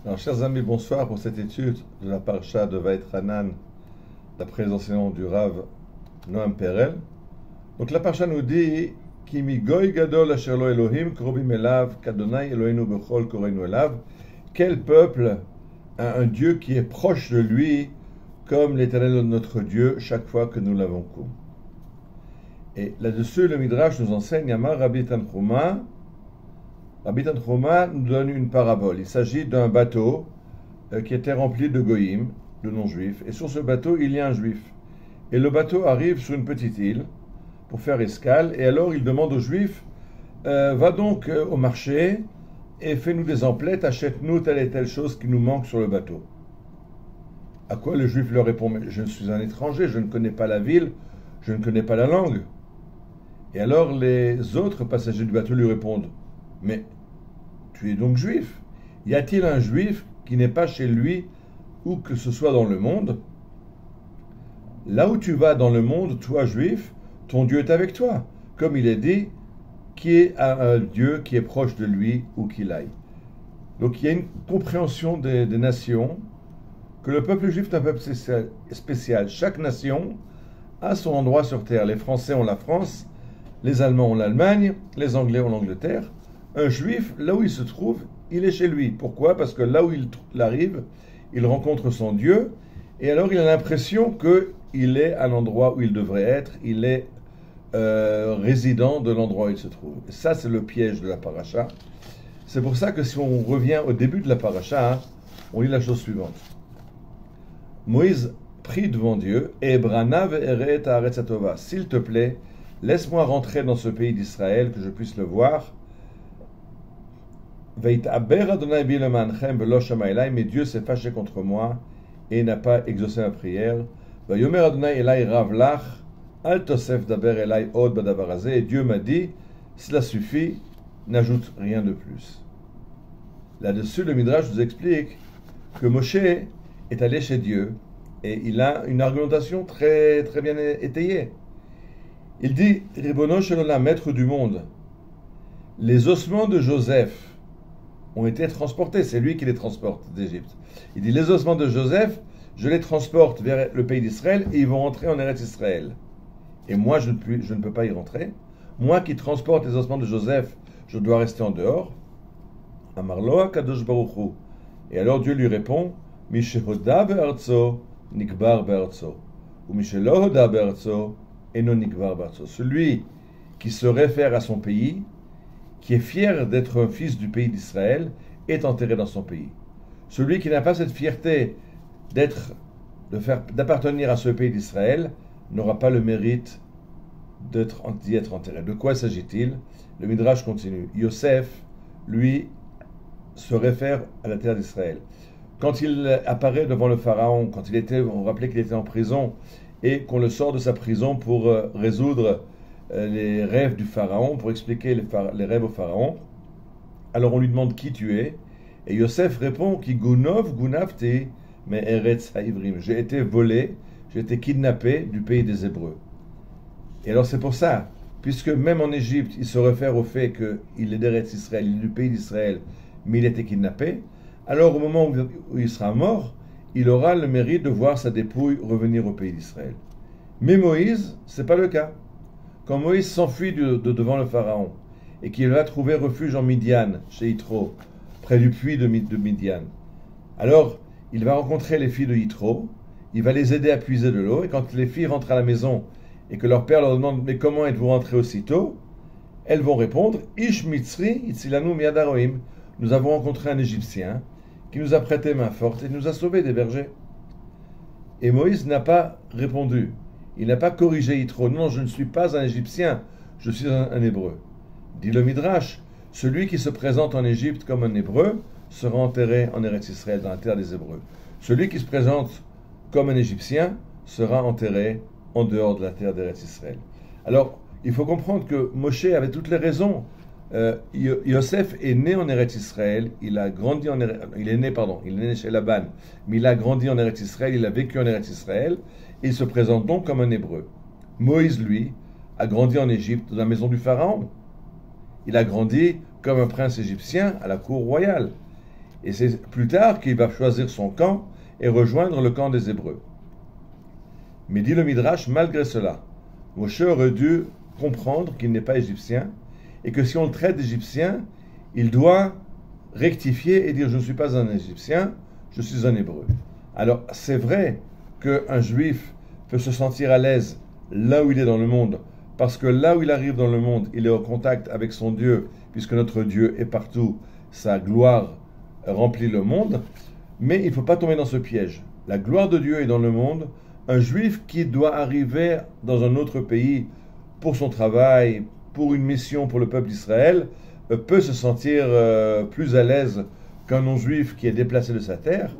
Alors, chers amis, bonsoir pour cette étude de la parasha de Vaet Hanan, d'après les enseignements du Rav Noam Perel. Donc, la parasha nous dit Kimi goy gadol asher lo Elohim krobim elav kadonai Eloheinu bechol koreinu elav. Quel peuple a un Dieu qui est proche de lui, comme l'Éternel notre Dieu, chaque fois que nous l'invoquons. Et là-dessus, le Midrash nous enseigne Amar Rabbi Tanchuma. Rabbi Tanchuma nous donne une parabole. Il s'agit d'un bateau qui était rempli de goïm, de non-juifs, et sur ce bateau, il y a un juif. Et le bateau arrive sur une petite île pour faire escale, et alors il demande aux juifs va donc au marché et fais-nous des emplettes, achète-nous telle et telle chose qui nous manque sur le bateau. À quoi le juif leur répond mais je suis un étranger, je ne connais pas la ville, je ne connais pas la langue. Et alors les autres passagers du bateau lui répondent mais tu es donc juif. Y a-t-il un juif qui n'est pas chez lui où que ce soit dans le monde? Là où tu vas dans le monde, toi juif, ton Dieu est avec toi. Comme il est dit, qui est un Dieu qui est proche de lui où qu'il aille. Donc il y a une compréhension des nations, que le peuple juif est un peuple spécial. Chaque nation a son endroit sur terre. Les Français ont la France, les Allemands ont l'Allemagne, les Anglais ont l'Angleterre. Un juif, là où il se trouve, il est chez lui. Pourquoi? Parce que là où il arrive, il rencontre son Dieu, et alors il a l'impression qu'il est à l'endroit où il devrait être, il est résident de l'endroit où il se trouve. Et ça, c'est le piège de la paracha. C'est pour ça que si on revient au début de la paracha, on lit la chose suivante. Moïse prie devant Dieu, et Brana ve'eret haaretz hatova. S'il te plaît, laisse-moi rentrer dans ce pays d'Israël, que je puisse le voir. Mais Dieu s'est fâché contre moi et n'a pas exaucé ma prière. Et Dieu m'a dit, cela suffit, n'ajoute rien de plus. Là-dessus, le Midrash nous explique que Moshe est allé chez Dieu et il a une argumentation très, très bien étayée. Il dit, Ribono shel olam, maître du monde, les ossements de Joseph ont été transportés, c'est lui qui les transporte d'Égypte. Il dit, les ossements de Joseph, je les transporte vers le pays d'Israël et ils vont rentrer en Eretz Israël. Et moi, je ne peux pas y rentrer. Moi qui transporte les ossements de Joseph, je dois rester en dehors. Amarloa kadosh baruch hu. Et alors Dieu lui répond, Mishehoda be'artso, nikbar be'artso. Ou Mishelohoda be'artso, eno nikbar be'artso. Celui qui se réfère à son pays, qui est fier d'être un fils du pays d'Israël, est enterré dans son pays. Celui qui n'a pas cette fierté d'appartenir à ce pays d'Israël n'aura pas le mérite d'y être enterré. De quoi s'agit-il? Le Midrash continue. Yosef, lui, se réfère à la terre d'Israël. Quand il apparaît devant le Pharaon, on rappelait qu'il était en prison, et qu'on le sort de sa prison pour résoudre les rêves du Pharaon, pour expliquer les rêves au Pharaon. Alors on lui demande qui tu es, et Yosef répond Ki gunov gunavti me eretz haïvrim. J'ai été volé, j'ai été kidnappé du pays des Hébreux. Et alors c'est pour ça, puisque même en Égypte, il se réfère au fait qu'il est d'Eretz Israël, il est du pays d'Israël, mais il a été kidnappé, alors au moment où il sera mort, il aura le mérite de voir sa dépouille revenir au pays d'Israël. Mais Moïse, c'est pas le cas. Quand Moïse s'enfuit de devant le Pharaon et qu'il va trouver refuge en Midian, chez Yitro, près du puits de Midian, alors il va rencontrer les filles de Yitro, il va les aider à puiser de l'eau, et quand les filles rentrent à la maison et que leur père leur demande mais comment êtes-vous rentrés aussitôt, elles vont répondre Ish Mitzri Itzilanu Miad Haroim. Nous avons rencontré un Égyptien qui nous a prêté main forte et nous a sauvés des bergers. Et Moïse n'a pas répondu. Il n'a pas corrigé Yitro. Non, je ne suis pas un Égyptien, je suis un Hébreu. Dit le Midrash, celui qui se présente en Égypte comme un Hébreu sera enterré en Eretz Israël, dans la terre des Hébreux. Celui qui se présente comme un Égyptien sera enterré en dehors de la terre d'Eretz Israël. Alors, il faut comprendre que Moshe avait toutes les raisons. Yosef est né en Eretz Israël, il est né chez Laban, mais il a grandi en Eretz Israël, il a vécu en Eretz Israël, et il se présente donc comme un Hébreu. Moïse, lui, a grandi en Égypte, dans la maison du Pharaon. Il a grandi comme un prince égyptien à la cour royale. Et c'est plus tard qu'il va choisir son camp et rejoindre le camp des Hébreux. Mais dit le Midrash, malgré cela, Moshe aurait dû comprendre qu'il n'est pas égyptien et que si on le traite d'égyptien, il doit rectifier et dire je ne suis pas un égyptien, je suis un hébreu. Alors c'est vrai qu'un juif peut se sentir à l'aise là où il est dans le monde, parce que là où il arrive dans le monde, il est en contact avec son Dieu, puisque notre Dieu est partout, sa gloire remplit le monde, mais il ne faut pas tomber dans ce piège. La gloire de Dieu est dans le monde. Un juif qui doit arriver dans un autre pays pour son travail, pour une mission pour le peuple d'Israël, peut se sentir plus à l'aise qu'un non-juif qui est déplacé de sa terre.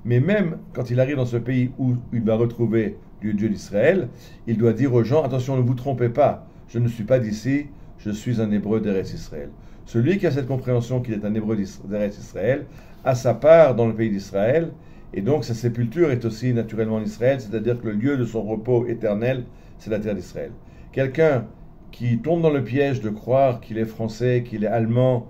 Mais même quand il arrive dans ce pays où il va retrouver le Dieu d'Israël, il doit dire aux gens, attention, ne vous trompez pas, je ne suis pas d'ici, je suis un hébreu d'Eretz Israël. Celui qui a cette compréhension qu'il est un hébreu d'Eretz Israël a sa part dans le pays d'Israël, et donc sa sépulture est aussi naturellement en Israël, c'est-à-dire que le lieu de son repos éternel, c'est la terre d'Israël. Quelqu'un qui tombe dans le piège de croire qu'il est français, qu'il est allemand,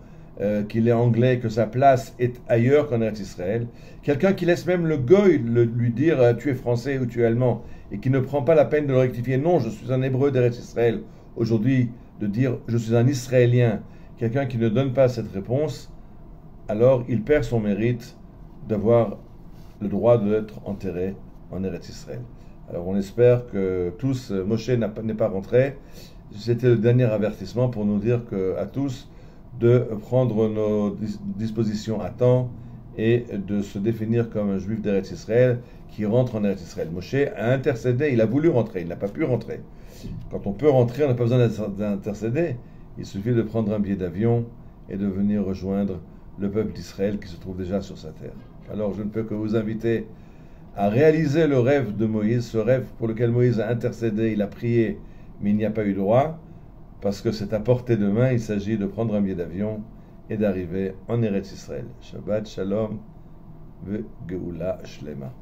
qu'il est anglais, que sa place est ailleurs qu'en Eretz Israël, quelqu'un qui laisse même le goy lui dire tu es français ou tu es allemand, et qui ne prend pas la peine de le rectifier, non, je suis un hébreu d'Eretz Israël, aujourd'hui de dire je suis un Israélien, quelqu'un qui ne donne pas cette réponse, alors il perd son mérite d'avoir le droit d'être enterré en Eretz Israël. Alors on espère que tous, Moshe n'est pas rentré. C'était le dernier avertissement pour nous dire à tous de prendre nos dispositions à temps et de se définir comme un juif d'Eretz Israël qui rentre en Eretz Israël. Moshe a intercédé, il a voulu rentrer, il n'a pas pu rentrer. Quand on peut rentrer, on n'a pas besoin d'intercéder. Il suffit de prendre un billet d'avion et de venir rejoindre le peuple d'Israël qui se trouve déjà sur sa terre. Alors je ne peux que vous inviter à réaliser le rêve de Moïse, ce rêve pour lequel Moïse a intercédé, il a prié, mais il n'y a pas eu droit, parce que c'est à portée de main, il s'agit de prendre un billet d'avion et d'arriver en Eretz Israël. Shabbat Shalom ve Geoula Shlema.